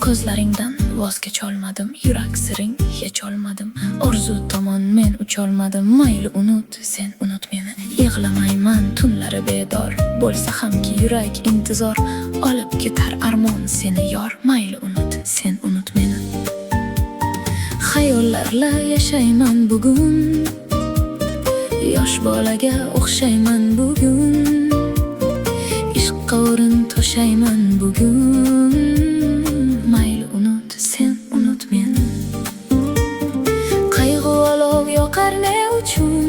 Ko'zlaringdan voz kecholmadim, yurak siring hech olmadim. Orzu tomon men ucholmadim, mayli unut, sen unut meni. Yig'lamayman tunlari bedor, bo'lsa hamki yurak intizor. Olib ketar armon seni yor, mayli unut, sen unut meni. Xayollarla yashayman bugun, yosh bolaga o'xshayman bugun. Ishqqa o'rin to'shayman bugun, mayli unut, sen unut meni. Qayg'u olov yoqar ne uchun,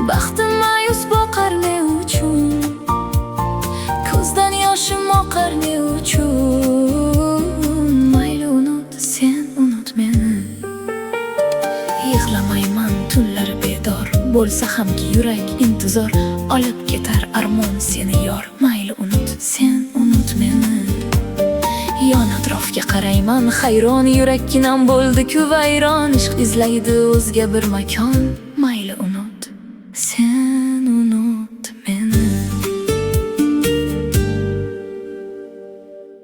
baxtim ma'yus boqar ne uchun, ko'zdan yoshim oqar ne uchun, mayli unut, sen unut meni. Yig'lamayman tunlari bedor, bo'lsa hamki yurak intizor. Olib ketar armon seni yor, mayli unut, sen unut meni. Yon atrofga qarayman hayron, yurakkinam bo'ldi-ku vayron. Ishq izlaydi o'zga bir makon, mayli unut, sen